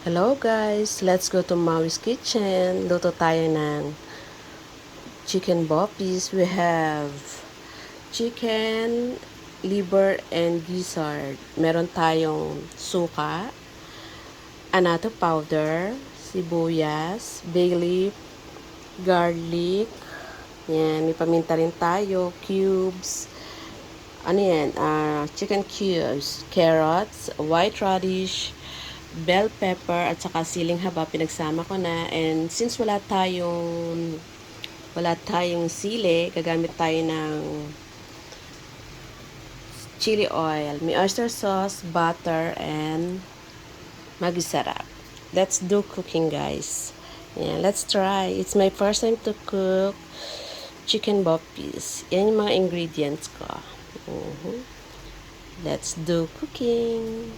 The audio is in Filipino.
Hello guys! Let's go to Maui's Kitchen. Luto tayo ng chicken boppies. We have chicken, liver, and gizzard. Meron tayong suka, annatto powder, sibuyas, bay leaf, garlic. Yan, may paminta rin tayo, cubes. Ano yan? Chicken cubes, carrots, white radish, bell pepper, at saka siling haba. Pinagsama ko na. And since wala tayong sili, gagamit tayo ng chili oil. May oyster sauce, butter, and magisarap. Let's do cooking, guys. Yeah, let's try. It's my first time to cook chicken boppies. Yan yung mga ingredients ko. Let's do cooking.